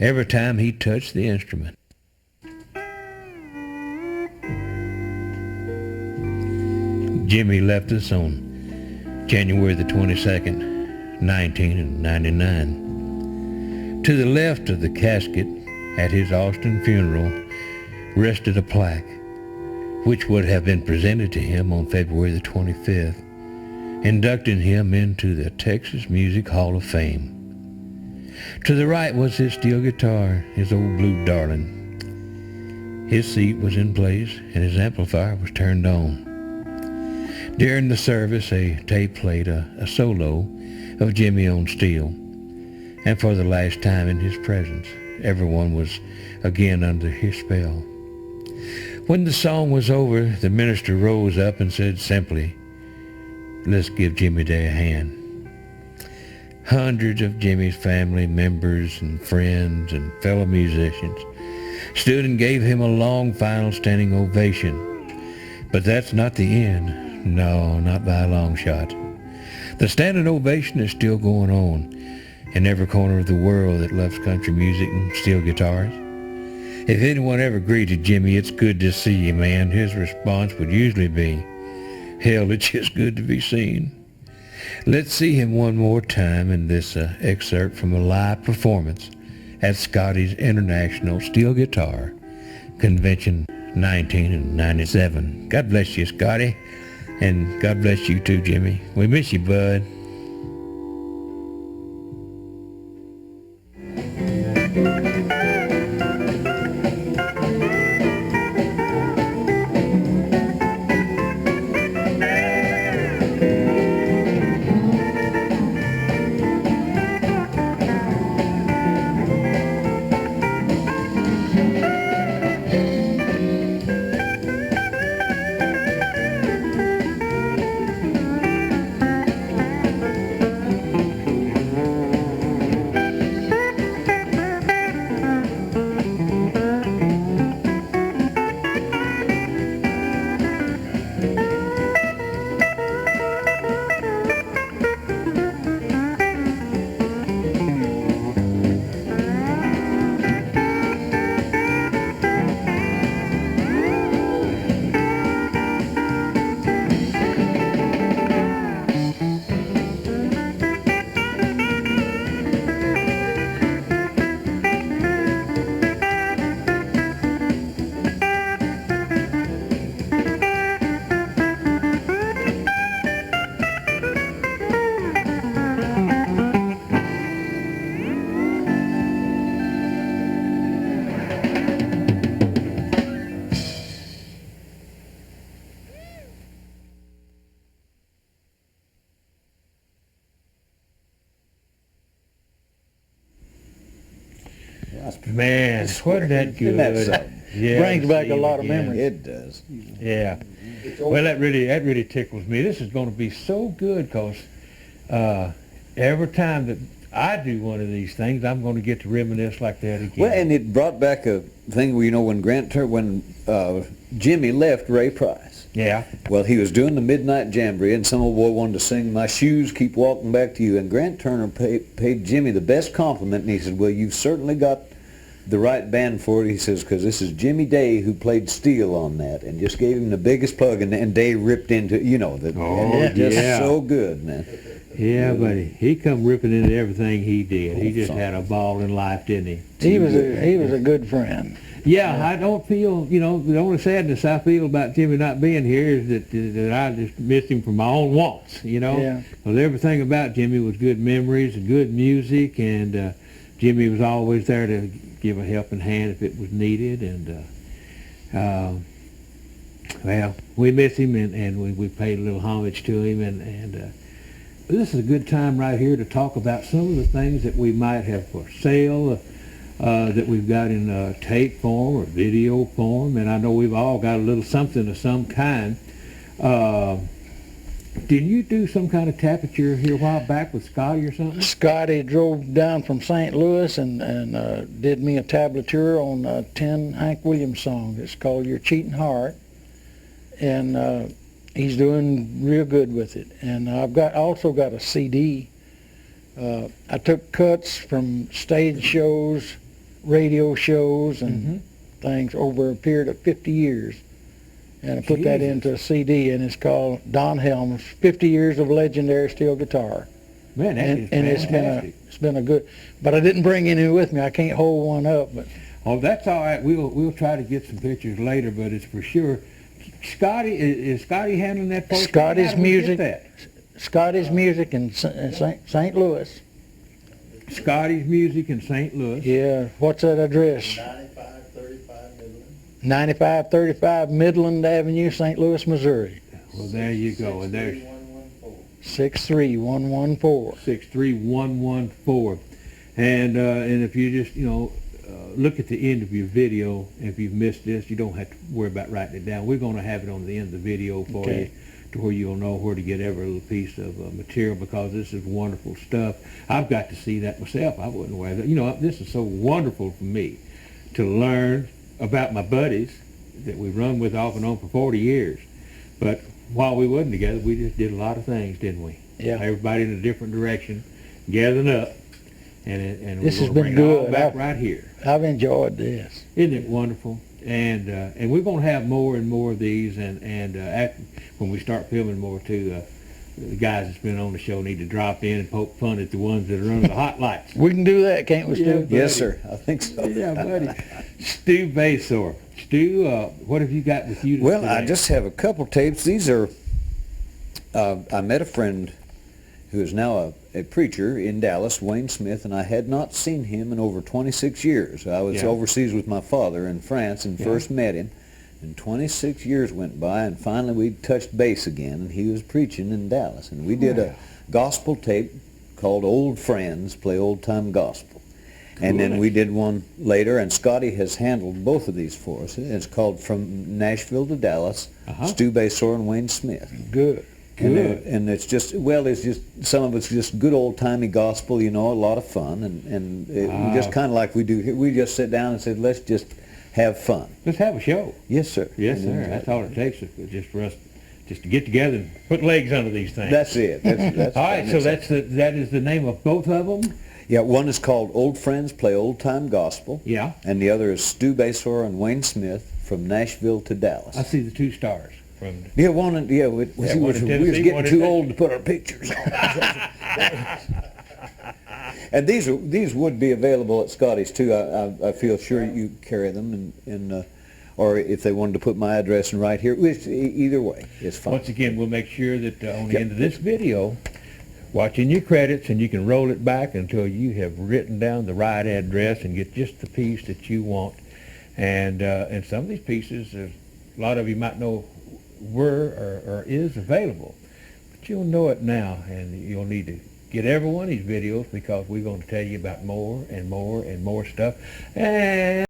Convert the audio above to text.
every time he touched the instrument. Jimmy left us on January the 22nd, 1999. To the left of the casket at his Austin funeral rested a plaque which would have been presented to him on February the 25th, inducting him into the Texas Music Hall of Fame. To the right was his steel guitar, his old blue darling. His seat was in place and his amplifier was turned on. During the service, a tape played a solo of Jimmy on steel, and for the last time in his presence, everyone was again under his spell. When the song was over, the minister rose up and said simply, "Let's give Jimmy Day a hand." Hundreds of Jimmy's family members and friends and fellow musicians stood and gave him a long final standing ovation. But that's not the end. No, not by a long shot. The standing ovation is still going on in every corner of the world that loves country music and steel guitars. If anyone ever greeted Jimmy, "It's good to see you, man," his response would usually be, "Hell, it's just good to be seen." Let's see him one more time in this excerpt from a live performance at Scotty's International Steel Guitar Convention 1997. God bless you, Scotty. And God bless you too, Jimmy. We miss you, bud. Man, wasn't that good? Yeah, brings back a lot of memories. It does. Yeah. Well, that really tickles me. This is going to be so good because every time that I do one of these things, I'm going to get to reminisce like that again. Well, and it brought back a thing where, when Jimmy left Ray Price. Yeah. Well, he was doing the Midnight Jamboree, and some old boy wanted to sing "My Shoes Keep Walking Back to You," and Grant Turner paid Jimmy the best compliment, and he said, "Well, you've certainly got the right band for it," he says, "because this is Jimmy Day who played steel on that," and just gave him the biggest plug, and Day ripped into, just so good, man. Yeah, buddy, he come ripping into everything he did. He just had a ball in life, didn't he? He was a good friend. Yeah, I don't feel, the only sadness I feel about Jimmy not being here is that I just missed him for my own wants, Yeah. Because everything about Jimmy was good memories and good music, and Jimmy was always there to give a helping hand if it was needed, and well, we miss him, and we paid a little homage to him, and this is a good time right here to talk about some of the things that we might have for sale, that we've got in tape form or video form, and I know we've all got a little something of some kind. Didn't you do some kind of tablature here a while back with Scotty or something? Scotty drove down from St. Louis and did me a tablature on 10 Hank Williams songs. It's called "Your Cheating Heart," and he's doing real good with it. And I've also got a CD. I took cuts from stage shows radio shows and things over a period of 50 years. And I put that into a CD, and it's called Don Helms, 50 Years of Legendary Steel Guitar. Man, that is And fantastic. it's been a good, but I didn't bring any with me. I can't hold one up, but Oh, that's all right. We'll try to get some pictures later, but it's for sure. Scotty, is Scotty handling that post? Scotty's How do we get music. that? Scotty's Music in St. Louis. Scotty's Music in St. Louis. Yeah, what's that address? 9535 Midland. 9535 Midland Avenue, St. Louis, Missouri. Well, there you go. And there's 63114. 63114. And if you just, look at the end of your video, if you've missed this, you don't have to worry about writing it down. We're going to have it on the end of the video for you, to where you'll know where to get every little piece of material, because this is wonderful stuff. I've got to see that myself. I wouldn't wear that. This is so wonderful for me to learn about my buddies that we've run with off and on for 40 years. But while we wasn't together, we just did a lot of things, didn't we? Yeah. Everybody in a different direction, gathering up, and This we're has going to been bring it all good. back right here. I've enjoyed this. Isn't it wonderful? And we're going to have more and more of these, and after, when we start filming more too, the guys that's been on the show need to drop in and poke fun at the ones that are under the hot lights. We can do that, can't we, Stu? Yeah, buddy. Yes, sir. I think so. Yeah, buddy. Stu Basore. Stu, what have you got with you today? Well, I just have a couple tapes. These are, I met a friend who is now a preacher in Dallas, Wayne Smith, and I had not seen him in over 26 years. I was overseas with my father in France and first met him, and 26 years went by, and finally we touched base again, and he was preaching in Dallas, and we did a gospel tape called Old Friends Play Old Time Gospel. And then we did one later, and Scotty has handled both of these for us. It's called From Nashville to Dallas, Stu Basore and Wayne Smith. Good. And it's just, some of it's just good old-timey gospel, a lot of fun, and just kind of like we do here. We just sit down and say, let's just have fun. Let's have a show. Yes, sir. Yes, sir. That's all it takes, is just for us just to get together and put legs under these things. That's it. That's all right, so that is the name of both of them? Yeah, one is called Old Friends Play Old Time Gospel. Yeah. And the other is Stu Basore and Wayne Smith, From Nashville to Dallas. I see the two stars. Yeah, we was getting too old to put our pictures on. And these would be available at Scotty's too. I feel sure you carry them, and or if they wanted to put my address in right here, either way, it's fine. Once again, we'll make sure that on the end of this video, watching your credits, and you can roll it back until you have written down the right address and get just the piece that you want. And some of these pieces, a lot of you might know were or is available, but you'll know it now, and you'll need to get every one of these videos, because we're going to tell you about more and more and more stuff. And